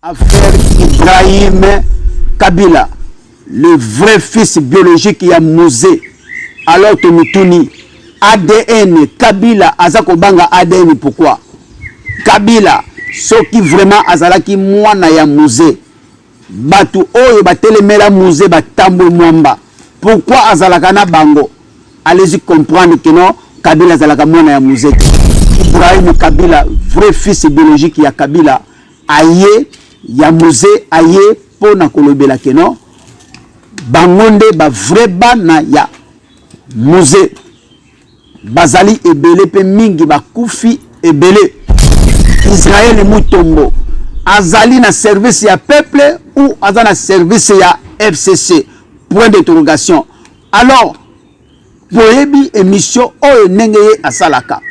Affaire Ibrahim Kabila, le vrai fils biologique ya Musée. Alors Tomituni, ADN Kabila azako banga ADN pourquoi? Kabila, ce qui vraiment azalaki mwana ya Musée. Batu oyo batelemela Musée batambo mwamba. Pourquoi azalaka na bango? Allez-y comprendre que non, Kabila azalaka mwana ya Musée. Ibrahim Kabila, vrai fils biologique ya Kabila, aye ya Musée aye pona kolobela que non. Bangonde ba vrai bana ya Musée. Bazali ebele pe mingi bakufi ebele. Israël Mutombo. Azali na service ya peuple ou azali na service ya FCC. Point d'interrogation. Alors, boyebi émission oyo nengeye asalaka.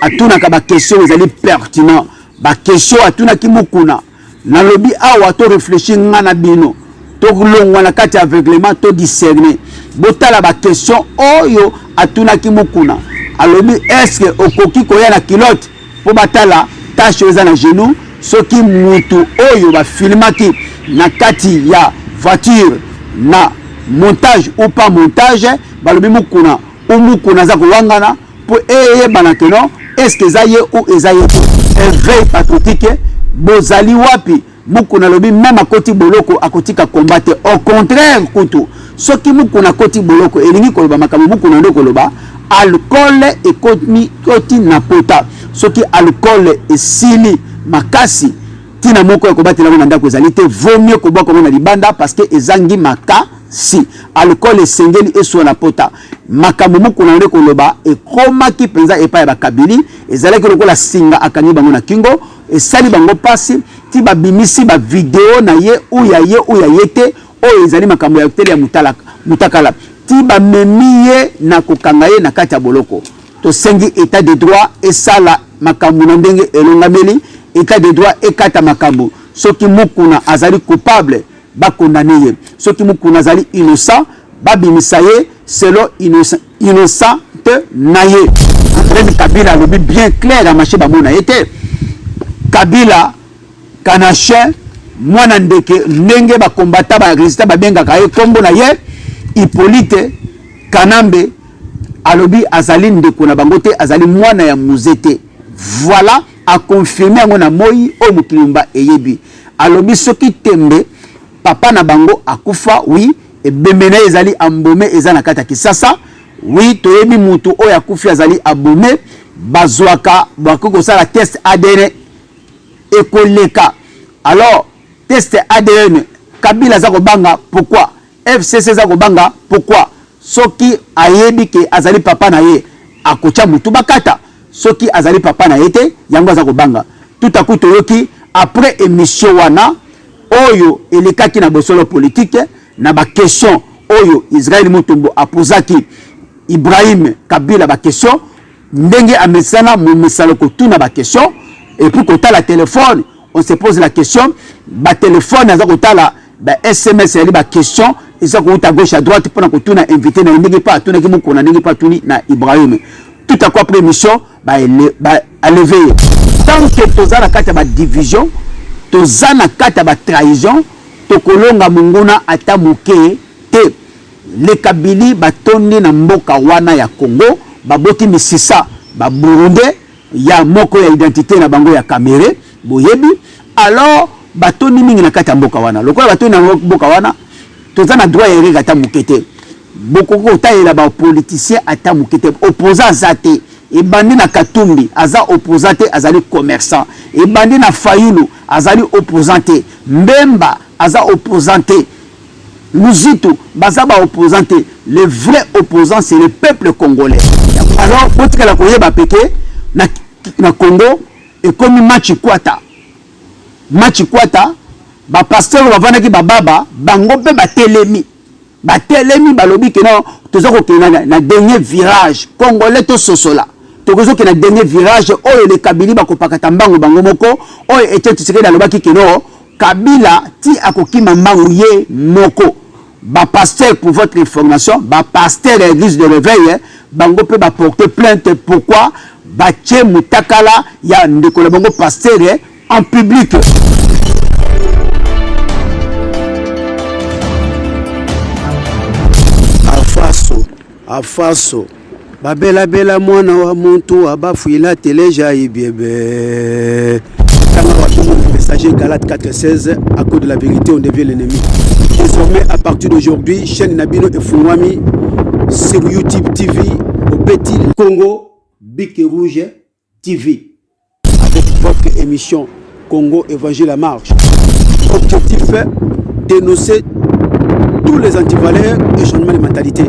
Atunaka ba question ezali pertinent. Ba question atunaki mukuna. Na lobi awa to réfléchir ngana bino. To longwa na kati aveuglement to discerner. Botala ba question oyo atunaki mukuna. Alobi est-ce que okoki koya na kilote po batala tâche eza na genou soki mutu oyo ba filmaki na kati ya voiture na montage ou pas montage balobi mukuna ou mukuna za kowangana po eyebana que non est-ce que zaye ou ezaye éveil patriotique bozali wapi mukuna lobi même akoti boloko akotika combattre au contraire kutu soki mukuna koti boloko elingi koloba makambo mukuna ndo koloba alcool ekoti na pota soki alcool esili makasi tina moko ekobatela na ndako ezali te vaut mieux ko boka na libanda parce que ezangi makasi alcool esengeli eswa na pota makambo mukuna ndo koloba ekomaki penza epa ya bakabili ezalaki lokola singa akanyi bango na kingo esali bango pasi ti babimisi ba video na ye ou ya yete o ezali makambo ya hotel ya mutakala ti ba memiye na kokanga ye na kati ya boloko to sengi état de droit esala makambo na ndenge elongameli état de droit ekata makambo soki mukuna azali coupable ba condamné ye soki mukuna azali innocent ba bimisa ye selon innocent na ye André Kabila lobi bien clair à marché ba mona été Kabila Kanache mwana ndeke ndenge ba combattant ba résistant ba benga ka ye kombo na ye Hippolyte Kanambe alobi azali ndeko na bango te azali mwana ya Musée te. Voilà a confirmer yango na moi o mukilumba eyebi alobi soki tembe papa na bango akufa oui e bemena ezali ambome ezana kata kisasa oui toyebi mutu o yakufi azali abome bazwaka bakoko sala test ADN ekoleka. Alors test ADN Kabila za kobanga pourquoi FCC za kobanga pourquoi soki ayebi ke azali papa na ye akocha mutu bakata soki azali papa na ye te yango za kobanga tout à coup toyoki après émission wana oyo elekaki na bosolo politique na ba question oyo Israël Mutombo apozaki Ibrahim Kabila ba question ndenge amesana mu misalo ko tuna ba question et puis quand la téléphone on se pose la question ba téléphone aza kotala ba SMS yali ba question isa ko à gauche à droite pendant que tuna invité na ndenge pas tuna ki mukona ndenge pas tuni na Ibrahim tout à coup après émission ba lever tant que tozana kata ba division tozana kata ba trahison to kolonga munguna ata muke te le Kabili batondi na mboka wana ya Congo baboti misisa ba Burundi ya moko ya identité na bango ya Kamere boyebi alors batondi mingi na kata mboka wana lokola batondi na mboka wana tozana droit ya rega ata mukete bokoko taela ba politicien ata mukete opposant zate ebandi na Katumbi aza opposant te azali commerçant ebandi na Fayulu azali opposant te Mbemba aza opposant te Luzitu baza ba opposant te le vrai opposant c'est le peuple congolais. Alors botika la koyeba peke na Congo et comme match kwata ba pasteur bavandaki bababa bango pe batelemi balobi ke non tozako ke na dernier virage congolais to sosola tokozo ke na dernier virage oyo le Kabila bakopakata mbango bango moko oyo ete tisekedi alobaki ke non Kabila ti akokima mbango ye moko ba pasteur pour votre information ba pasteur de l'église de réveil bango pe ba porter plainte pourquoi ba tche mutakala ya ndeko la bango pasteur en public. afaso babela bela mwana wa muntu abafuila teleja ibiebe tanga wa messager Galate 4:16 à cause de la vérité on devient l'ennemi. Désormais à partir d'aujourd'hui chaîne Nabino et Fungwami sur YouTube TV au petit Congo Bic et Rouge TV avec votre émission Congo Évangile à marche. Objectif est dénoncer tous les antivaleurs et changement de mentalité.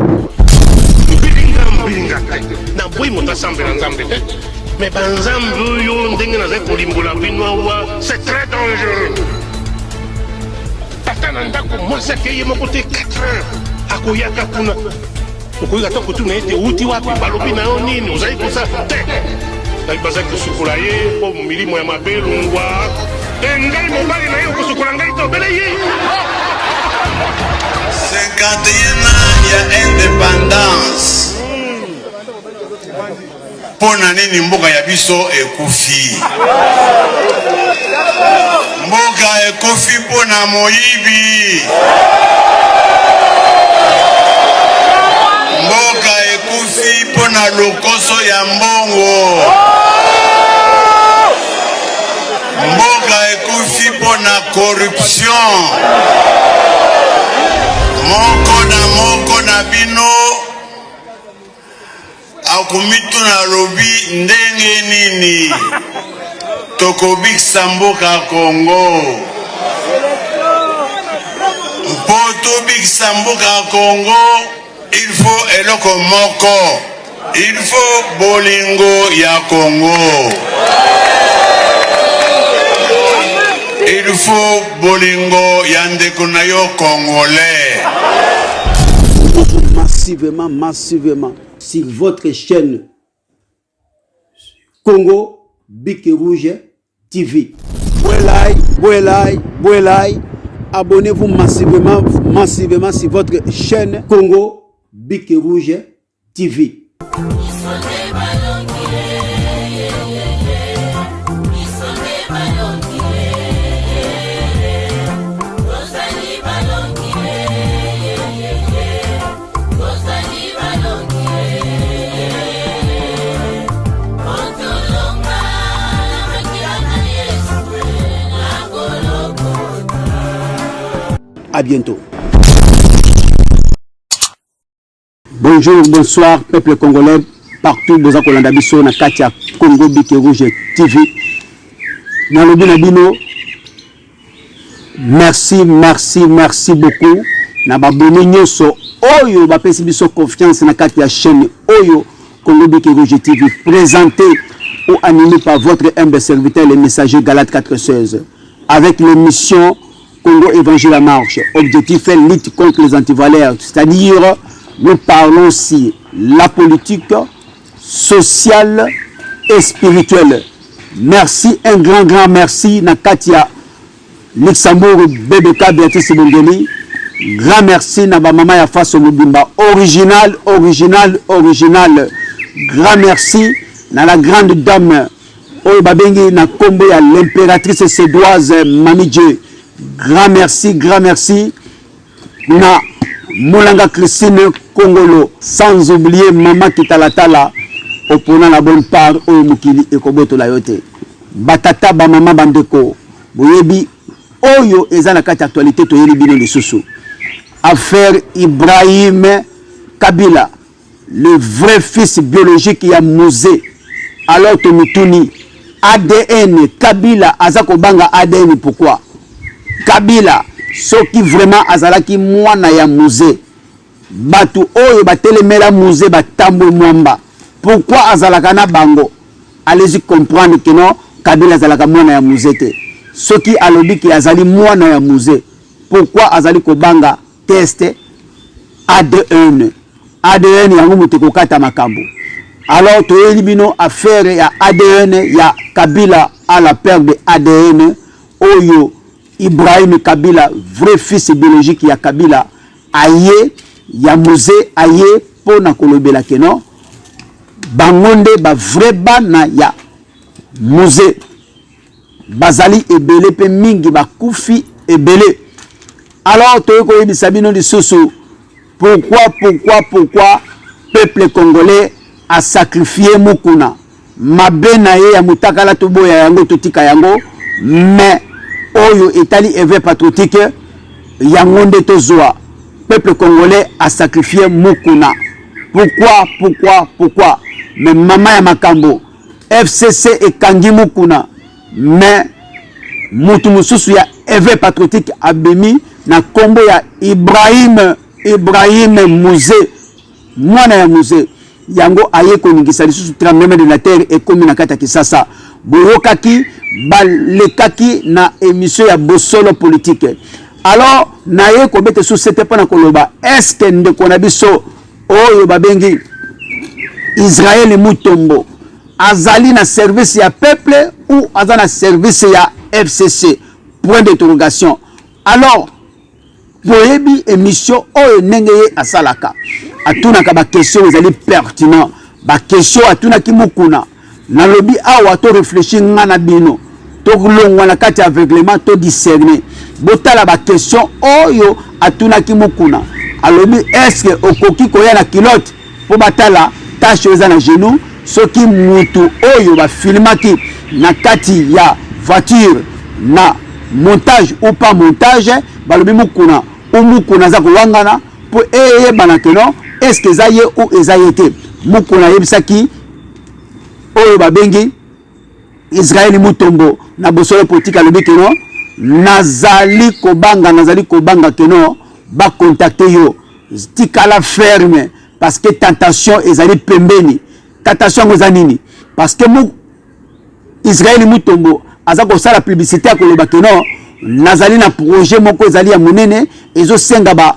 Mais c'est très dangereux. Tata Nandako, moi c'est qu'il y a mon côté 4 ans. Akoyaka kuna. Okoyaka ko tuna ete uti wapi balobi na yo nini uzai ko sa te. Dai bazaki sukulaye po milimo ya mabelungwa. Engai mobali na yo ko sukula ngai to bele yi. 51 ans ya indépendance. Pona nini mboka ya biso ekufi. Mboka ekufi pona moyibi. Mboka ekufi pona lokoso ya mbongo. Mboka ekufi pona corruption. Moko na bino akumitu na lobi ndenge nini tokobikisa mboka Congo mpo tobikisa mboka Congo il faut eloko moko il faut bolingo ya Congo il faut bolingo ya ndeko na yo congolais massivement sur votre chaîne Congo Bic et Rouge TV. Abonnez-vous massivement sur votre chaîne Congo Bic et Rouge TV. À bientôt. Bonjour, bonsoir, peuple congolais, partout dans Kolanda Biso, na Katia Congo Bic et Rouge TV. Nalobi Nabino, merci beaucoup. Na babone nyoso oyo bapesi biso confiance na Katia chaîne oyo Congo Bic et Rouge TV, présenté ou animé par votre humble serviteur, le messager Galate 4:16, avec l'émission Congo Évangile à marche. Objectif est lutte contre les antivaleurs, c'est-à-dire nous parlons aussi la politique sociale et spirituelle. Merci, un grand merci na Katia Luxembourg BBK Béatrice Bongeli. Grand merci na ba mama ya Faso Mobimba original. Grand merci na la grande dame oyo babengi na kombo ya l'impératrice sédoise Mamidje. Grand merci na Molanga Christine Kongolo, sans oublier Mama Kitalatala opona la bonne part au mukili ekoboto la yote batata ba mama bandeko boyebi oyo eza na kati actualité to yeli bino lisusu affaire Ibrahim Kabila, le vrai fils biologique ya Musée. Alors to mituni ADN Kabila azako banga ADN pourquoi Kabila soki vraiment azalaki mwana ya Musée batu oyo batelemela Musée batambo mwamba pourquoi azalaka na bango allez-y comprendre que non Kabila azalaka mwana ya Musée te soki alobi ki azali mwana ya Musée pourquoi azali ko banga test ADN yango mutu kokata makambo. Alors toyeli bino affaire ya ADN ya Kabila à la perte de ADN oyo Ibrahim Kabila, vrai fils biologique ya Kabila, aye ya Musée aye pour na kolobela keno bangonde ba vrai bana ya Musée bazali ebele pe mingi bakufi ebele. Alors toyeko yebisa bino lisusu pourquoi peuple congolais a sacrifié mukuna mabe na ye ya mutakala toboya yango totika yango mais oyo etali éveil patriotique yango nde tozwa peuple congolais a sacrifié mukuna. Pourquoi mais mama ya makambo FCC ekangi mukuna mais mutu mususu ya éveil patriotique abemi na kombo ya Ibrahim Mouze mwana ya Mouze yango aye koningisa lisusu tremblement de la terre ekomi na kata Kisasa boyokaki balekaki na émission ya Bosolo politique. Alors naye kobete sous cette pas na koloba est-ce que ndeko na biso oyo babengi Israël Mutombo azali na service ya peuple ou azali na service ya FCC? Point d'interrogation. Alors boyebi émission oyo ndenge ye asalaka atunaka ba question ezali pertinent ba question atunaki mukuna nalobi awa to réfléchir ngana bino to longwa na kati aveuglement to discerner botala ba question oyo atunaki mukuna alobi est-ce que okoki koya na kilote po batala tâche eza na genou soki mutu oyo ba filmaki na kati ya voiture na montage ou pas montage balobi mukuna ou mukuna za kowangana po eyebana ke non est-ce que eza ye ou eza ye te mukuna yebisaki oyo babengi Israël Mutombo na Bosolo politique alobi ke non nazali kobanga ke non ba contacter yo tikala ferme parce que tentation ezali pembeni. Tentation eza nini? Parce que Israël Mutombo aza kosala publicité ya koloba ke non nazali na projet moko ezali ya monene ezo senga ba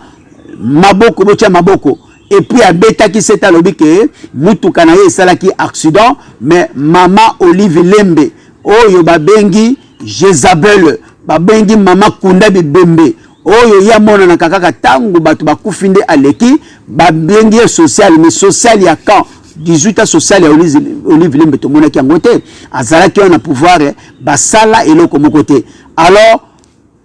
maboko botia maboko et puis abetaki c'est alobi ke mutuka na ye esalaki accident mais mama Olive Lembe oyo babengi Jezabel babengi mama Kunda Bibembe oyo ya mona na kaka tangu batu bakufi nde aleki babengi social mais social ya quand 18 ans social ya Olive Lembe to mona ki ngote azalaki na pouvoir basala eloko moko te. Alors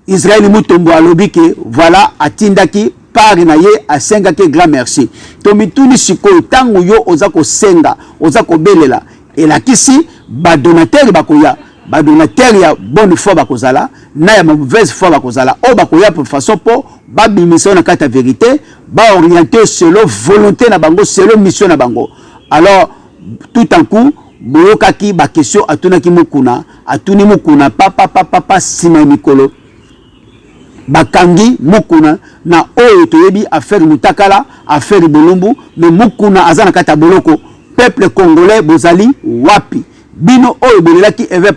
Israël Mutombo alobi ke voilà atindaki par na ye asengaki grand merci to mituni sikoyo tangu yo oza ko senga oza ko belela elakisi ba donateur bakoya ba donateur ya bonne foi bakozala na ya mauvaise foi bakozala o bakoya pour façon po ba bimisa na kata vérité ba orienter selon volonté na bango selon mission na bango. Alors tout en coup boyokaki ba question atunaki mukuna atuni mukuna papa sima mikolo bakangi mukuna na oyo toyebi affaire mutakala affaire bolumbu mais mukuna azana kata boloko peuple congolais bozali wapi bino oyo bolelaki éveil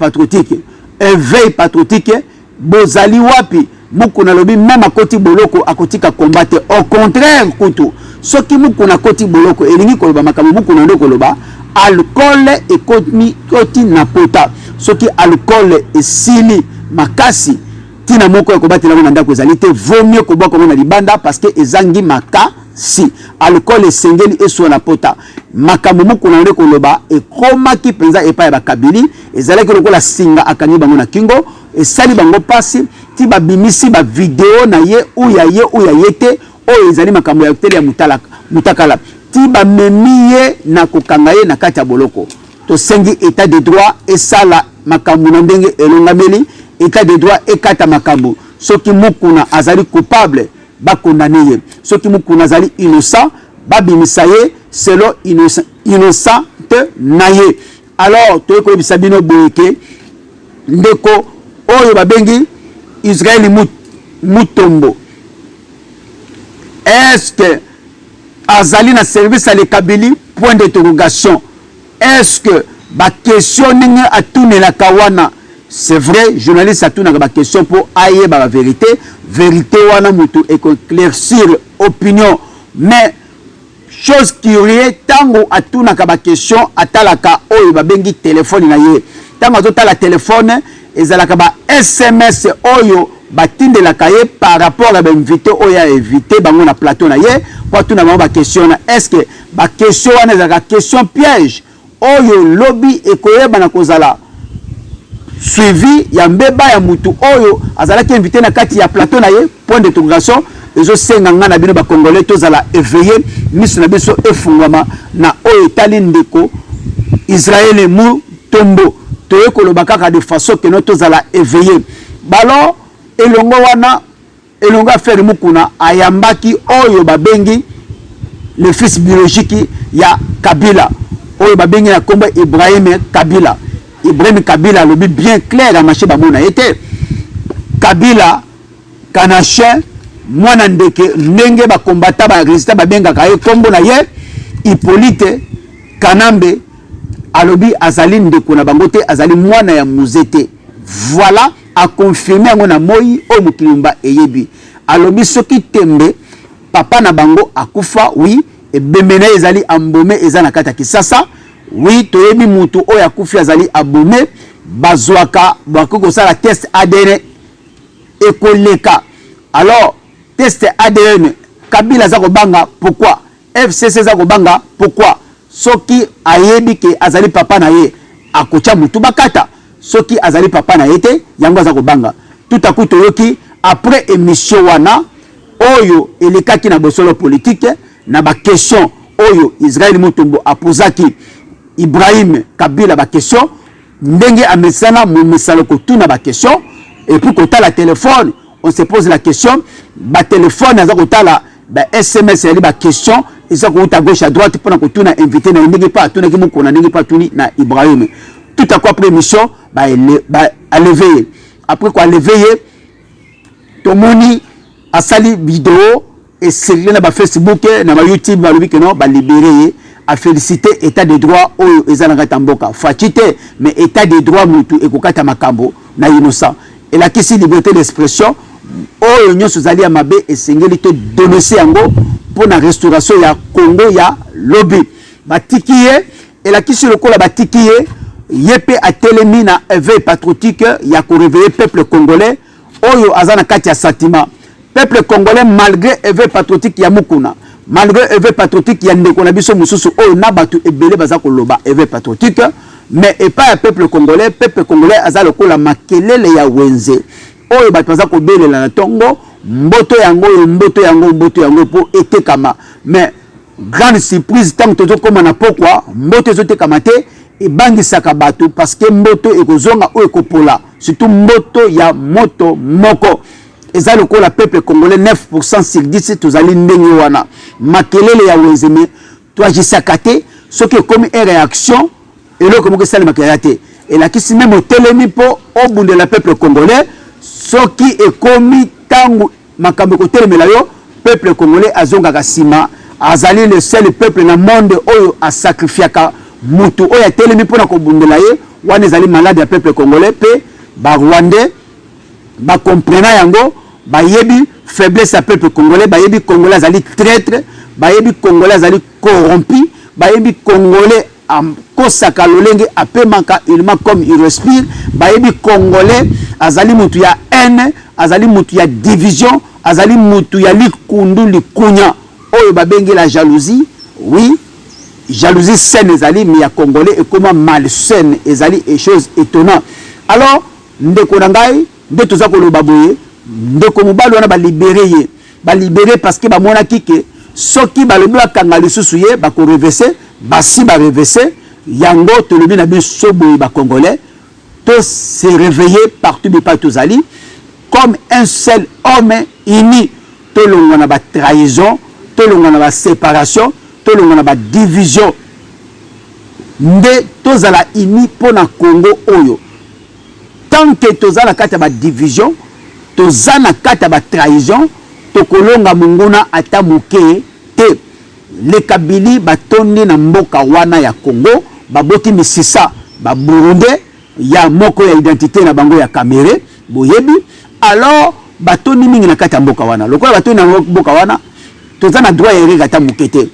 patriotique bozali wapi mukuna lobi même akoti boloko akotika combattre au contraire kutu soki mukuna koti boloko elingi koloba makambo mukuna ndo koloba alcool ekoti na pota soki alcool esili makasi tina moko ya kobatela na ndako ezali te vaut mieux ko boka na libanda parce que ezangi makasi alcool esengeli eso na pota makambo moko na ndeko loba ekomaki penza epa ya bakabili ezalaki lokola singa akani bango na kingo esali bango pasi ti babimisi ba video na ye ou ya yete o ezali makambo ya tele ya mutakala ti ba memiye na kokanga ye na kati ya boloko to sengi état de droit esala makambo na ndenge elongameli état de droit ekata makambo soki mukuna azali coupable ba condamné ye soki mukuna azali innocent ba bimisa ye selon innocent na ye. Alors to ko bisabino boyeke ndeko oyo babengi Israël Mutombo est-ce que azali na service à l'Ekabili? Point d'interrogation. Est-ce que ba question ninge atunela kawana? C'est vrai, journaliste atunaka ba question pour aye ba vérité wana mutu éclaircir opinion mais chose curieuse tango atunaka ba question atalaka oyo babengi téléphone na ye tango azotala téléphone ezalaka ba SMS oyo batindelaka ye par rapport à invité oyo a invité bango na plateau na ye pour tuna ba question na est-ce que ba question wana ezalaka question piège oyo lobby ekoyeba na kozala suivi ya mbeba ya mutu oyo azalaki invité na kati ya plateau na ye point d'interrogation ezo senga nga na bino ba congolais tozala éveillé miso na biso efungwama na oyo etali ndeko Israël mu tombo toye koloba kaka de façon que no tozala éveillé balo elongo wana elongo affaire mukuna ayambaki oyo babengi le fils biologique ya Kabila oyo babengi na komba Ibrahim Kabila lobi bien clair à marché bamona été Kabila Kanache mwana ndeke ndenge ba combattant ba résistant babenga kaye kombo na ye Hippolyte Kanambe alobi azali ndeko na bango te azali mwana ya muzete voilà a confirmer ngo na moi o mukilumba eyebi alobi soki tembe papa na bango akufa oui et bemena ezali ambome ezana kata kisasa oui toyebi mutu o yakufi azali abome bazwaka bakoko sala test ADN ekoleka alors test ADN Kabila za kobanga pourquoi FCC za kobanga pourquoi soki ayebi ke azali papa na ye akocha mutu bakata soki azali papa na ye te yango za kobanga tout à coup toyoki après émission wana oyo elekaki na bosolo politique na ba question oyo Israël Mutombo apozaki Ibrahim Kabila ba question ndenge amesana mu misalo ko tuna ba question et puis quand la téléphone on se pose la question ba téléphone aza kotala ba SMS ali ba question isa ko à gauche à droite pour na ko tuna invité na ndenge pas tuna ki mukona ndenge pas tuni na Ibrahim tout à quoi après émission ba lever après quoi lever tomoni asali vidéo et c'est na ba Facebook na ba YouTube ba lobi que non ba libérer a félicité état de droit oyo ezana tamboka fatité mais état de droit mutu ekokata makambo na innocent et la question liberté d'expression oyo nyonso zali ya mabe esengeli te dénoncer yango pour la restauration ya Congo ya lobby batikiye et la question lokola batikiye yepe a telemi na éveil patriotique ya ko réveiller peuple congolais oyo azana kati ya sentiment peuple congolais malgré éveil patriotique ya mukuna malgré éveil patriotique ya ndeko na biso mususu oyo na batu ebele baza ko loba éveil patriotique mais et pas le peuple congolais aza lokola makelele ya wenze oyo batu baza ko belela na tongo mboto yango po etekama mais grande surprise tant tozo koma na pokwa mboto ezotekama te ebangisaka batu parce que mboto ekozonga oyo ekopola surtout mboto ya moto moko eza lokola peuple congolais 9% sur 10 tozali ndenge wana makelele ya wezeme toagisaka te soki ekomi réaction eloko moko esali makelele te elakisi même otelemi mpo obundela peuple congolais soki ekomi tangu makambo ekotelemela yo peuple congolais azongaka nsima azali le seul peuple na monde oyo asacrifiaka mutu oyo atelemi mpona kobundela ye wana ezali malade ya peuple congolais mpe barwandais bakomprena yango bayebi faiblesse ya peuple congolais bayebi congolais azali traître bayebi congolais azali corrompu bayebi congolais akosaka lolenge apemaka ilma comme il respire bayebi congolais azali mutu ya haine azali mutu ya division azali mutu ya likundu likunya oyo babengi la jalousie oui jalousie saine ezali mais ya congolais et comment malsaine ezali et chose étonnant alors ndeko na ngai nde toza koloba boye ndeko mobali wana balibere parce que bamonaki ke soki balobi bakanga lisusu ye bakorevese basi barevese yango tolobi na biso boye bacongolais to se réveiller partout bipa tozali comme un seul homme uni tolongwa na batrahison tolongwa na baséparation tolongwa na badivision nde tozala uni mpo na Congo oyo tant que tozala kati ya badivision tozana kati ya batrahison tokolonga monguna ata moke te le Kabili batondi na mboka wana ya Congo baboti misisa baburundais ya moko ya identité na bango ya Kamere boyebi alors batondi mingi na kati ya mboka wana lokola batondi na mboka wana tozana droit ya erega ata moke te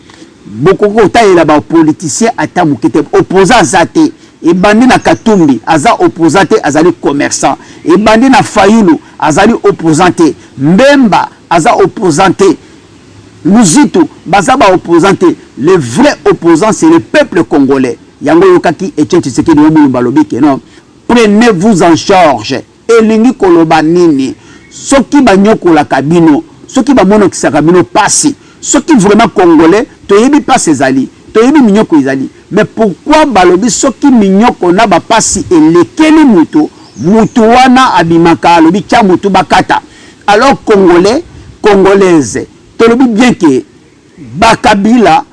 bokoko otayela bapoliticien ata moke te opposant aza te ebandi na Katumbi aza opposant te azali commerçant ebandi na Fayulu azali opposant te Mbemba aza opposant te Luzitu baza ba opposant te le vrai opposant c'est le peuple congolais yango yokaki Etienne Tshisekedi Mulumba lobike non prenez-vous en charge elingi koloba nini soki banyokola kabino ceux qui bamono qui sakamino passé, ceux qui vraiment congolais, to yebi pas ces ali, to yebi minyoko izali. Mais pourquoi balobi ceux qui minyoko na ba passi et lekeli mutu wana abimaka lobi cha mutu bakata. Alors congolais, congolaise, to lobi bien que bakabila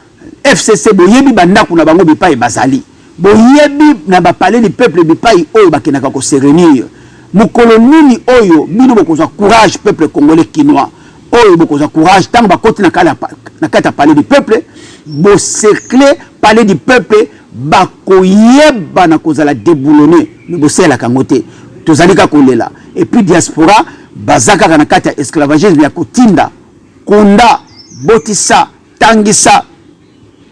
FCC boyebi bandaku na bango bipa e bazali. Boyebi na ba parler du peuple bipai oyo bakenaka ko sérénir. Mukolo nini oyo bino bokozwa courage peuple congolais kinois. Oyo bokozwa courage tant bakoti na kata parler du peuple, bo cercle parler du peuple bakoyeba na kozala déboulonner. Mais bo sela kangote. Tozalika kolela. Et puis diaspora bazaka na kata esclavagisme ya kotinda, konda, botisa, tangisa,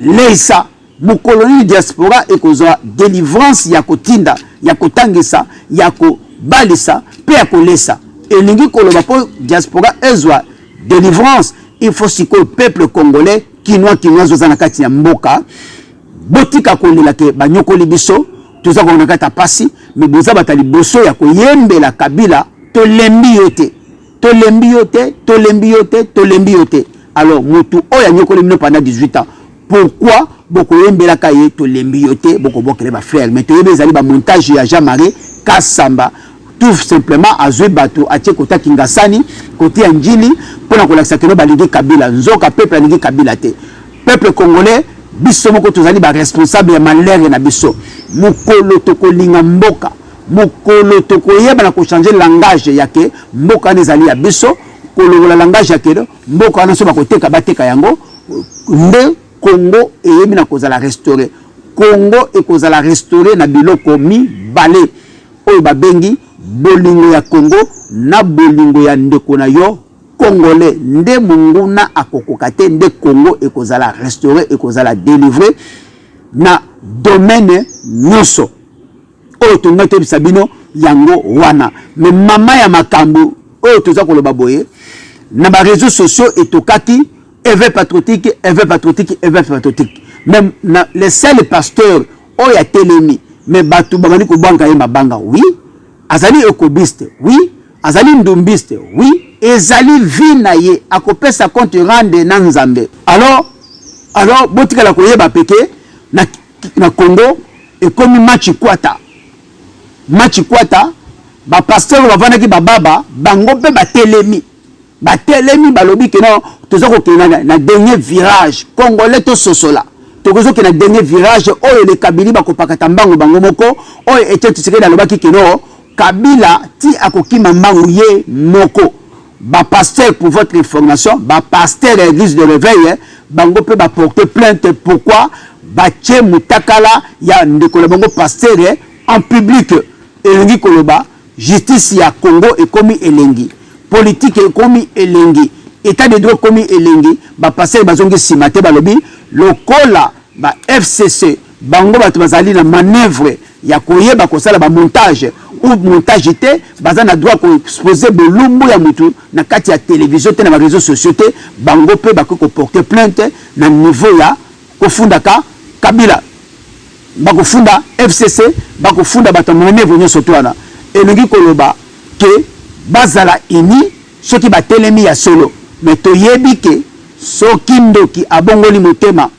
leisa. Mukoloni diaspora ekozwa délivrance ya kotinda, ya kotangisa, ya kobalisa, pe ya kolesa. Et lingi koloba po diaspora ezwa délivrance, il faut siko peuple congolais kinois zoza na kati ya mboka botika kolela ke banyokoli biso toza ko na kata pasi mais boza batali boso ya koyembela Kabila to lembi yote. Alors mutu oya nyokoli mino pendant 18 ans. Pourquoi boko yembela kaye to lembi yote boko bokele ba frère mais to yebe zali ba montage ya Jean-Marie Kasamba tout simplement azwe bato atie kota Kingasani côté Njili pour na kolakisa keno balingi Kabila nzoka peuple alingi Kabila te. Peuple congolais biso moko tozali ba responsable ya malheur na biso. Mukolo tokolinga mboka, mukolo tokoyeba na ko changer langage yake mboka nezali ya biso kolongola langage yake mboka na so ba koteka bateka yango nde Congo eyebi na kozala restaurer. Congo ekozala restaurer na biloko mi balé oyo babengi bolingo ya Congo na bolingo ya ndeko na yo congolais nde munguna akokokate nde Congo ekozala restaurer ekozala délivrer na domaine nyonso oyo tongate bisabino yango wana. Mais mama ya makambo oyo toza koloba boye na ba réseaux sociaux etokaki éveil patriotique. Même les seuls pasteurs oyo ya telemi mais batu babani ko banka ye mabanga oui, azali ekobiste oui, azali ndumbiste oui, ezali vina ye akopesa compte rende na Nzambe. Alors botika la koyeba peke na Congo et comme match kwata ba pasteur bavana ki bababa bango pe batelemi balobi ke non tozako ke na dernier virage congolais to sosola tokozo ke na dernier virage oyo le Kabila bakopakata mbango bango moko oyo ete tsike na lobaki ke non Kabila ti akokima mbango ye moko. Ba pasteur pour votre information, ba pasteur de l'église de réveil bango pe ba porter plainte. Pourquoi bache mutakala ya ndeko la bango pasteur en public elengi koloba justice ya Congo ekomi elengi, politique ekomi elengi, état de droit ekomi elengi. Ba pasteur bazongi simate balobi lokola ba FCC bango bato bazali na manœuvre ya koyeba kosala ba montage ou montage te baza na droit ko exposer bolumbu ya mutu na kati ya télévision te na ba réseaux sociaux te bango pe ba ko porter plainte na niveau ya kofundaka Kabila bakofunda FCC bakofunda bato manœuvre nyonso twana elingi koloba ke bazala ini soki batelemi ya solo mais toyebi ke soki ndoki abongoli motema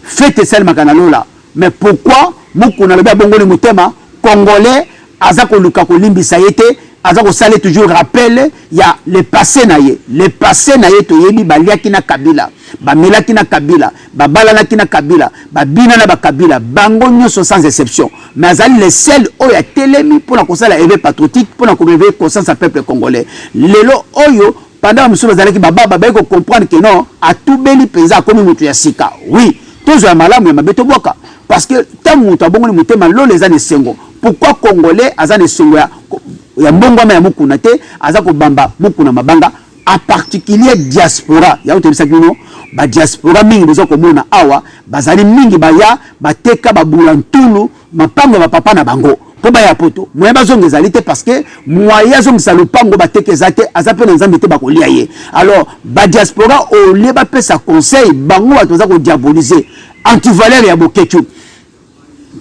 fete selma kanalola. Mais pourquoi mukuna lobi abongoli motema congolais azako luka kolimbisa yete azako sale toujours rappel ya le passé na ye toyebi baliaki na Kabila bamelaki na Kabila babalanaki na Kabila babina na bakabila bango nyonso sans exception. Mais azali le seul oyo telemi pour na kosala éveil patriotique pour na ko réveiller conscience à peuple congolais. Lelo oyo pendant monsieur bazalaki baba ba ko comprendre que non a tout beli pesa comme mutu ya sika. Oui, tous ya malamu ya mabeto boka parce que tant mutu abongoli mutema lo les années sengo. Pourquoi congolais azane sengo ya mbongo ya mukuna te azako bamba mukuna mabanga en particulier diaspora ya utebisa kino ba diaspora mingi bezo komona awa bazali mingi baya bateka babula ntulu mapango ba papa na bango po baya poto moya bazongezali te parce que moya zongisa lupango bateke zate azape na Nzambe te bakolia ye. Alors ba diaspora o le ba pesa conseil bango batoza ko diaboliser anti-valeur ya bokechu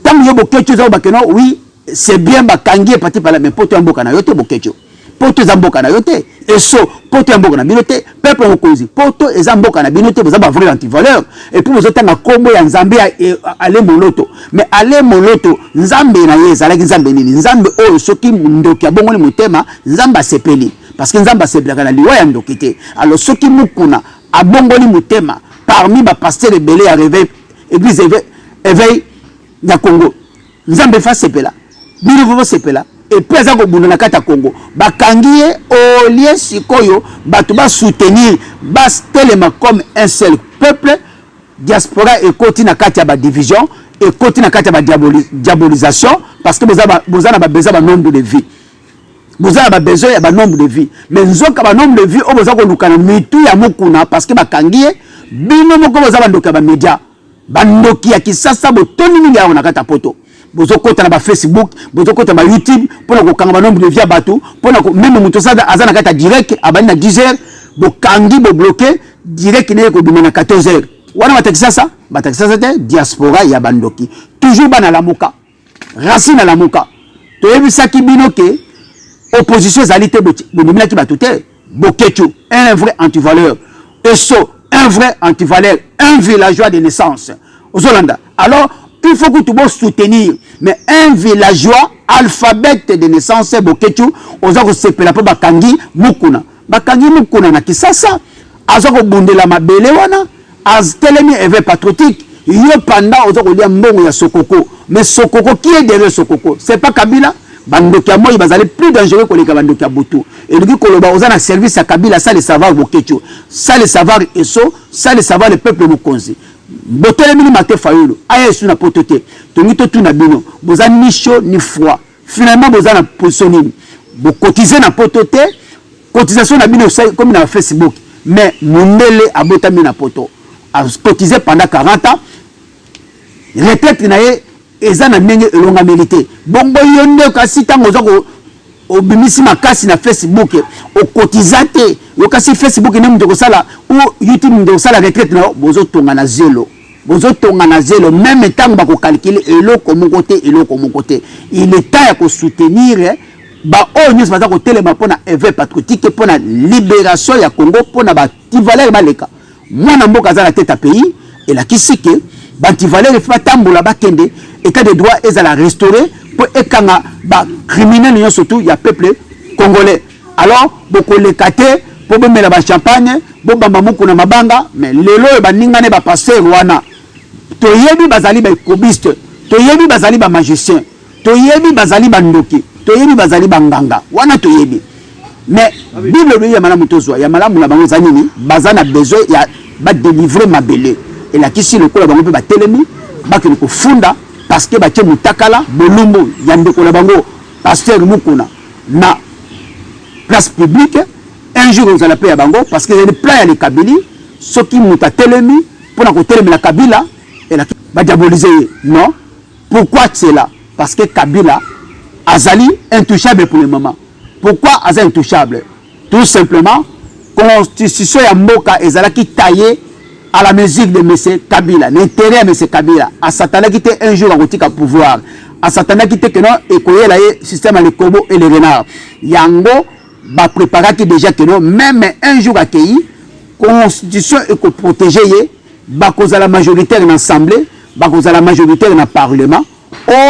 tant yo bokechu za bakeno oui c'est bien bakangi parti par la mais poto mboka na yote bokechu poto za mboka na yote eso poto mboka na bilote peuple mokonzi poto ezamboka na binote vous avez vrai antivaleur et puis vous êtes un combo ya nzambe aller moloto mais aller moloto nzambe na yeza la nzambe nini nzambe o soki ndoki abongo ni mutema nzamba sepeli parce que nzamba sepelaka na liwa ya ndokite alors soki mukuna abongo ni mutema parmi ba pasteur rebelle ya réveil église éveil ya Congo nzambe fa sepela bino vo sepela et puis ça ko bunda na kata Congo bakangiye au lieu sikoyo batu ba soutenir bas telema comme un seul peuple diaspora et continue na kata ba division et continue na kata ba diabolisation parce que vous avez besoin de nombre de vie vous avez besoin de nombre de vie mais nzoka ba nombre de vie o boza ko lukana mitu ya mukuna parce que bakangiye bino moko boza bandoka ba media bandoki ya kisasa botoni mingi ya na kata poto bozo kota na ba Facebook bozo kota na YouTube pona ko kanga ba nombre de via bato pona ko même muto sada azana kata direct abani na 10h bo kangi bo bloquer direct ne ko bimana 14h wana batakisasa te diaspora ya bandoki toujours bana la moka racine la moka to yebisaki bino ke opposition zalité bonimina ki batote bokechu un vrai antivaleur eso un vrai antivaleur un villageois de naissance aux Hollanda alors il faut que tout le monde soutenir mais un villageois alphabète de naissance bokechu ozako sepela po bakangi mukuna na kisasa azako bundela mabele wana az telemi éveil patriotique yo pendant ozako lia mbongo ya Sokoko mais Sokoko qui est derrière Sokoko c'est pas Kabila bandoki ya moi bazali plus dangereux que les bandoki ya Butu et lui koloba ozana service à Kabila ça le savoir bokechu ça le savoir eso ça le savoir le peuple mokonzi botele mini mate fayulu aya esu na potote tongito tu na bino boza ni chaud ni froid finalement boza na position nini bo cotiser na potote cotisation na bino comme na Facebook mais mundele abota mina poto a cotiser pendant 40 ans retraite na ye eza na ndenge elonga mérité bongo yonde kasi tango zako obimisi makasi na Facebook o cotisate yo kasi Facebook ne mutoko sala ou YouTube mutoko sala retraite na bozo tonga na zelo même temps ba ko calculer eloko mon côté il est temps ya ko soutenir ba o nyos baza ko telema pona éveil patriotique pona libération ya Congo pona ba tivaleur baleka mwana mboka za la tête à pays et la kisike ba tivaleur fa tambola ba kende état de droit ezala restaurer pour ekanga ba criminel surtout ya peuple congolais alors boko lekate pour bomela ba champagne bo bamba muku na mabanga mais lelo e baningane ba pasteur wana to yebi bazali ba kobiste to yebi bazali ba magicien to yebi bazali ba ndoki to yebi bazali ba nganga wana to yebi mais bible ya malamu tozwa ya malamu na bango zanini bazana besoin ya ba délivrer mabele et la kisi le kola bango pe ba telemi ba ke ko funda parce que batie mutakala bolumbu ya ndeko la bango pasteur mukuna na place publique un jour vous allez payer à bango parce que il y a des plans ya les Kabili ceux qui muta telemi pour na ko telemi la Kabila et la ba diaboliser non pourquoi c'est là parce que Kabila azali intouchable pour le moment pourquoi azali intouchable tout simplement constitution ya mboka ezalaki taillé à la musique de M. Kabila, l'intérêt de M. Kabila, à Satana qui était un jour en rotique à pouvoir, à Satana qui était que non, et qu'il y a le système à les corbeaux et les renards. Yango va préparer déjà que non, même un jour accueilli, constitution et que protéger, va causer la majorité dans l'Assemblée, va causer la majorité dans le Parlement,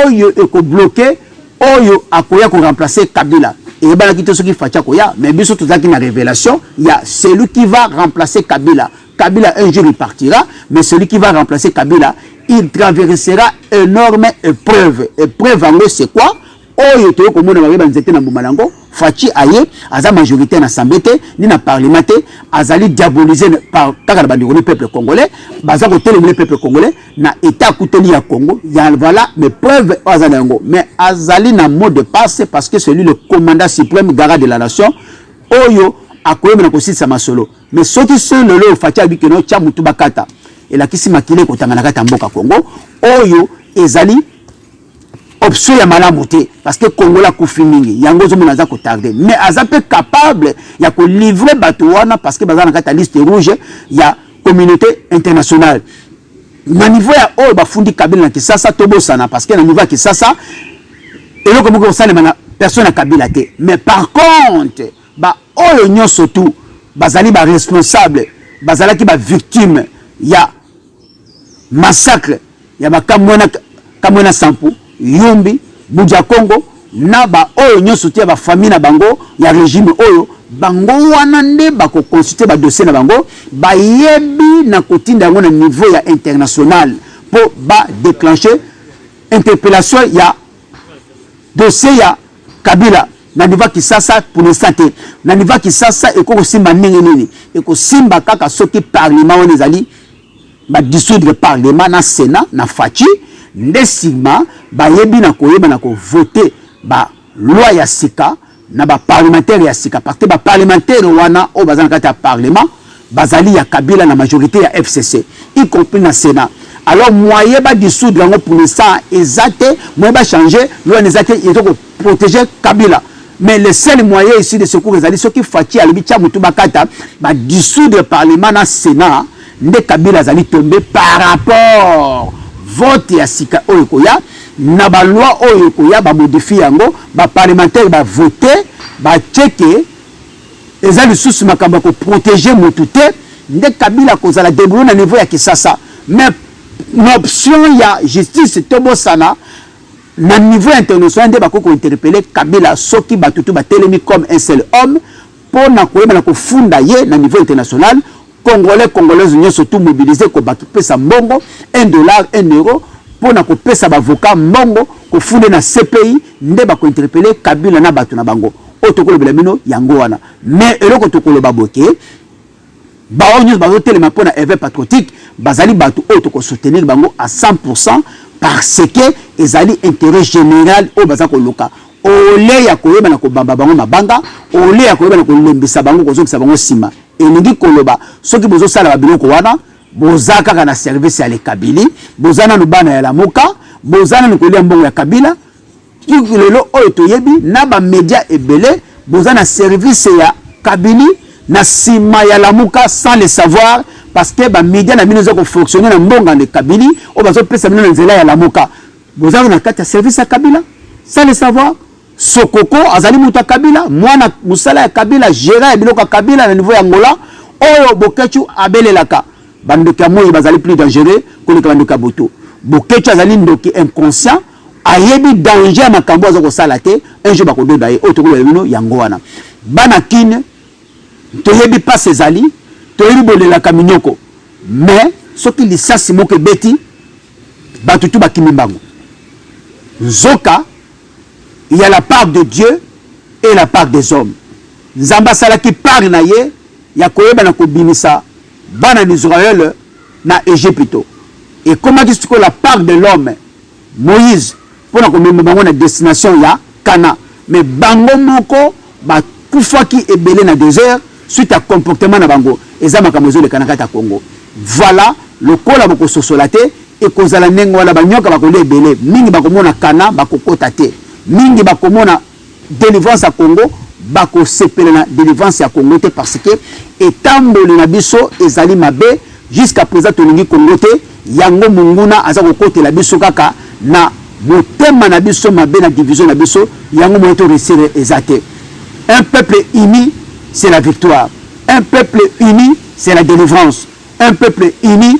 oyo et que bloquer, oyo à quoi qu'on remplacer Kabila. Et bien, qui ce qui fait quoi, mais bien sûr, tout ça qui est une révélation, il y a celui qui va remplacer Kabila. Kabila un jour il partira, mais celui qui va remplacer Kabila, il traversera énorme épreuve. Épreuve en gros c'est quoi? Oh, il y a comme on a dit dans Moumalango, Fachi Aye, Aza majorité na Sambete, ni na parlementaire, Azali diabolisé par le peuple congolais, Baza côté le peuple congolais, na état couteli à Congo, il y a voilà mes preuves Azalango, mais Azali na mot de passe parce que celui le commandant suprême garant de la nation, Oyo akoyeba na kosisa masolo mais soki solo le Fachi abiki no cha mutu bakata et la kisi makile kotanga na kata mboka Congo oyo ezali option ya malamu te parce que Congo la kufi mingi yango zo mona za ko tarder mais azape capable ya ko livrer bato wana parce que baza na kata liste rouge ya communauté internationale na niveau ya oyo bafundi Kabila na Kisasa tobosana parce que na niveau ya Kisasa eloko moko osale na personne na Kabila te mais par contre ba oyo nyoso tout bazali ba responsable bazala ki ba victime ya massacre ya ba kamwena sampu yumbi buja Congo na ba oyo nyonso te ba famille na bango ya régime oyo bango wana nde bako consulter ba dossier na bango ba yebi na kotinda yango na niveau ya international pour ba déclencher interpellation ya dossier ya Kabila na niveau Kisasa pour l'instant te na niveau Kisasa eko simba ndenge nini eko simba kaka soki parlement wana ezali ba dissoudre parlement na Sénat na faci ndesima ba yebi na koyeba na ko voter ba loi ya sika na ba parlementaire ya sika parce que ba parlementaire wana o bazana kati ya parlement bazali ya Kabila na majorité ya FCC y compris na Sénat. Alors moyen ba dissoudre yango pour l'instant exacté moyen ba changer loi exacté il faut protéger Kabila. Mais le seul moyen ici de secours ezali ceux qui fati à l'bitia mutu bakata ba dissoudre parlement na Sénat nde Kabila zali tomber par rapport vote ya sika oyo koya na ba loi oyo koya ba modifier yango ba parlementaire ba voter ba checker ezali sous makambo ko protéger mutu te nde Kabila kozala débrouiller na niveau ya Kisasa. Mais l'option ya justice tobo sana na niveau international nde bako ko interpeller Kabila soki batutu ba telemi comme un seul homme pour na koyeba na ko funda ye na niveau international Congolais, Congolaises, nous sommes tous mobilisés pour pesa mbongo, $1, €1, pour na pesa avocat mbongo, pour fouler na CPI, nde ba ko interpeller Kabila na batu na bango. Otokolo belamino yango wana. Mais eloko tokolo baboke, ba onyo ba hotel pour na éveil patriotique, bazali batu otoko soutenir bango à 100% parce que ezali intérêt général au bazako loka. Ole ya koyeba na ko bamba bango mabanga, ole ya koyeba na ko lembisa bango ko zokisa bango sima. Et ningi koloba soki bozo sala ba biloko wana bozaka kana service ya le Kabili bozana lubana ya lamuka bozana nukolia mbongo ya Kabila lelo oyo toyebi na ba média ebele bozana service ya Kabili na sima ya lamuka sans le savoir parce que ba média na bino zako fonctionner na mbongo ya Kabili o bazo pesa bino na nzela ya lamuka bozana na kati ya service ya Kabila sans le savoir. Sokoko azali muta Kabila mwana musala ya Kabila gérant ya biloko Kabila na niveau ya Angola oyo Bokechu abelelaka bandoki ya moyi bazali plus dangereux koleka bandoki ya boto Bokechu azali ndoki inconscient ayebi danger ya makambo azo kosala te un jour bakododa ye oyo tokola bino yango wana bana kine toyebi passe ezali toyebi bolelaka minyoko mais soki lisasi moko ebeti batutu bakimi mbango nzoka. Il y a la part de Dieu et la part des hommes. Nzamba sala qui parle na ye ya koyeba na kobimisa bana Israël na Égypte. Et comment dit-ce que la part de l'homme Moïse pour na komema bango na destination ya Cana. Mais bango moko ba kufaki ebele na désert suite à comportement na bango ezama kamozo le kanaka ta Congo. Voilà le kola boko sosolate et kozala nengo wala banyoka bakole ebele mingi bakomona Cana bakokota te. Mingi bakomona délivrance à Congo bako sepele na délivrance à Congo te parce que etamboli na biso ezali mabe jusqu'à présent tolingi Congo te yango munguna azako kote la biso kaka na motema na biso mabe na division na biso yango moto resire ezate. Un peuple uni c'est la victoire, un peuple uni c'est la délivrance, un peuple uni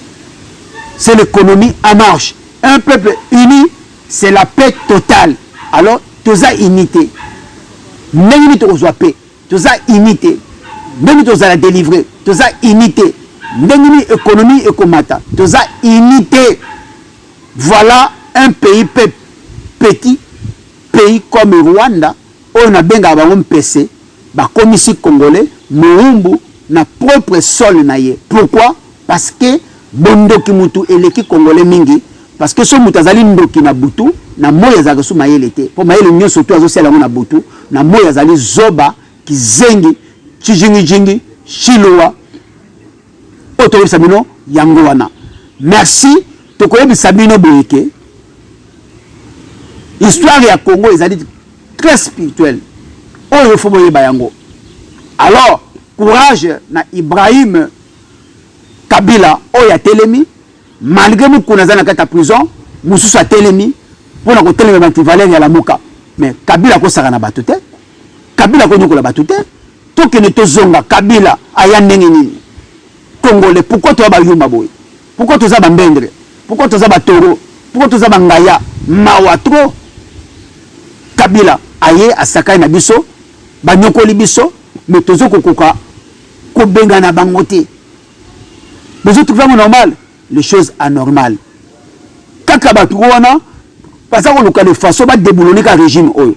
c'est l'économie en marche, un peuple uni c'est la paix totale. Alors, tous à unité. Même aux paix, tous à unité. Même tous à la délivrer, tous à unité. Même économie et comata, tous à unité. Voilà un pays petit, pays comme Rwanda, où on a bien un PC, comme ici Congolais, Moumbu, na propre sol naie. Pourquoi? Parce que Bondo Kimutu et l'équipe Congolais Mingi. Parce que ce mutazali ndoki na butu na moya za su mayele te po mayele nyo surtout azo sela na butu na moya zali zoba kizengi chijingi shilowa oto sabino yango wana. Merci to koyebi sabino boyeke histoire ya Congo ezali très spirituelle oyo fo boyeba yango. Alors courage na Ibrahim Kabila oya telemi malgré nous qu'on a dans la prison, nous sommes à Télémi pour nous télémi Valérie à la Moka. Mais Kabila ko sarana batute, Kabila ko nyoko la batute, Tout que nous zonga Kabila aya ndenge Congolais, pourquoi tu as bayuma boy? Pourquoi tu as bambendre? Pourquoi tu as batoro? Pourquoi tu as bangaya? Mawatro Kabila aye asaka na biso banyokoli biso mais tozo kokoka ko benga na bangote. Mais je trouve normal les choses anormales. Kaka batrouana parce qu'on a de façon ba déboulonner ka régime oyo.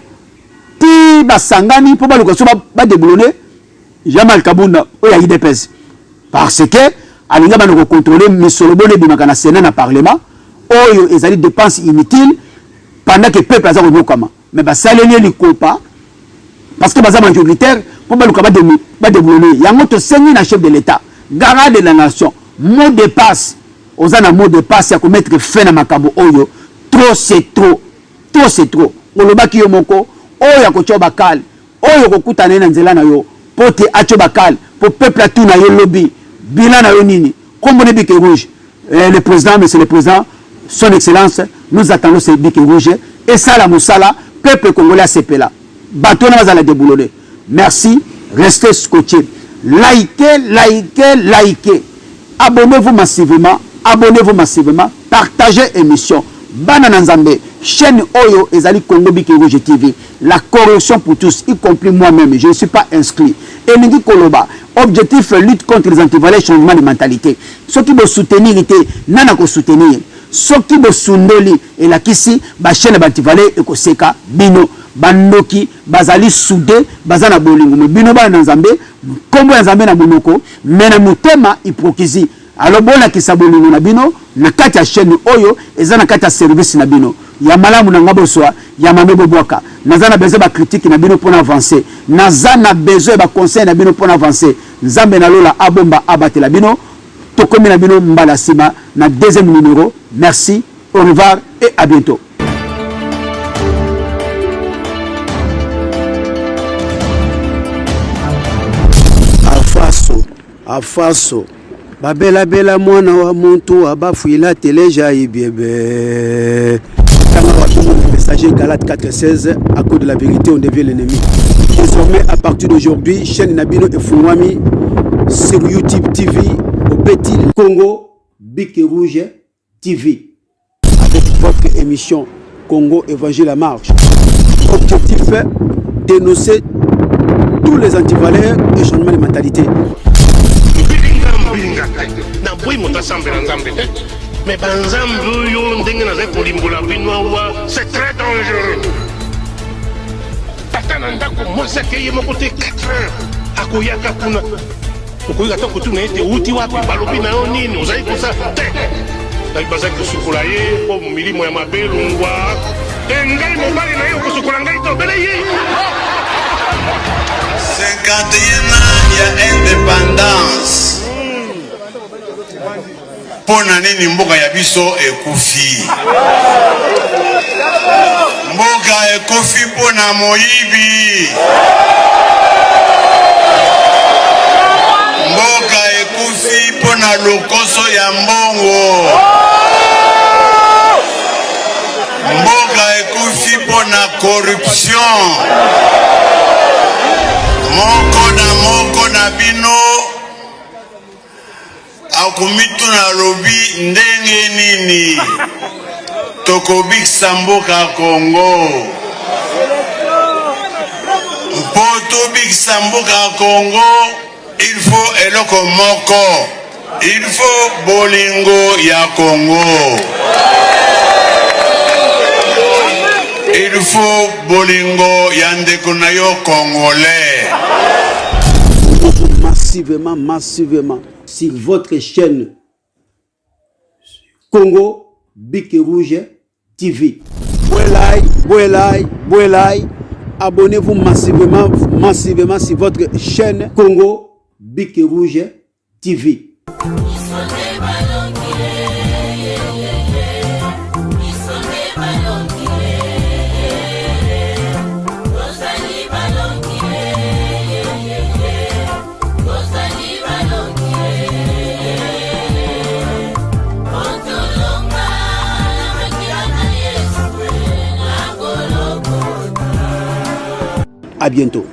Ti basangani po ba lokaso ba déboulonner Jamal Kabunda oya IDPS parce que alinga ba no contrôler misolobone bimaka na Sénat na parlement oyo ezali dépenses inutiles pendant que peuple aza konyokama mais basaleli likopa parce que baza majoritaire po ba loka ba déboulonner yango to sengi na chef de l'état garant de la nation mot de passe ozana mot de passe ya ko mettre fin na makambo oyo trop c'est trop olobaki yo moko oyo ya kotia bakal oyo kokutana na nzela na yo pote acho bakal po peuple atu na yo lobby bilan na yo nini kombo ne bique rouge le président monsieur le président son excellence nous attendons ce bique rouge et ça la musala peuple congolais sepela bateau na bazala déboulonner merci restez scotchés likez abonnez-vous massivement partagez émission Banana Nzambe chaîne Oyo ezali Congo Bique Rouge TV la corruption pour tous y compris moi-même je ne suis pas inscrit et Ningi Koloba objectif lutte contre les antivaleurs changement de mentalité ceux qui veulent soutenir nana ko soutenir ceux qui veulent sundoli et la kisi ba chaîne antivaleur et ko seka bino bandoki bazali soudé bazana bolingo mais bino Banana Nzambe kombo ya Nzambe na monoko mais na mutema hypocrisie alors bon la kisa bolingo na bino na kati ya chaîne oyo eza na kati ya service na bino ya malamu na ngabo soa ya mamebo bwaka nazana besoin ba critique na bino pour avancer nazana besoin ba conseil na bino pour avancer Nzambe na lola abomba abatela bino tokomi na bino mbala sima na deuxième numéro merci au revoir et à bientôt. Afaso babela bela mwana wa muntu abafuila teleja ibiebe kama watu messager Galate 4:16 à cause de la vérité on devient l'ennemi. Désormais à partir d'aujourd'hui chaîne Nabino et Fungwami sur YouTube TV au petit Congo Bique Rouge TV avec votre émission Congo Évangile à marche. Objectif dénoncer tous les antivaleurs et changements de mentalité. Na boy motasambe na nzambe te mais banzambe yo ndenge na zeko limbola binwa c'est très dangereux tata ndako mwasa keye moko te 4 ans akoyaka kuna okoyaka to kutuna ete uti wapi balobi na yo nini ozali kosa te na bazaki kosukola ye po milimo ya mabelungwa ngai mobali na yo kosukola ngai to bele ye 51 ans ya indépendance. Pona nini mboka ya biso ekufi? Mboka ekufi pona moyibi. Mboka ekufi pona lokoso ya mbongo. Mboka ekufi pona corruption. Moko na bino akumitu na lobi ndenge nini tokobikisa mboka Congo mpo tobikisa mboka Congo il faut eloko moko il faut bolingo ya Congo il faut bolingo ya ndeko na yo congolais massivement sur votre chaîne Congo Bique Rouge TV. Abonnez-vous massivement sur votre chaîne Congo Bique Rouge TV. À bientôt.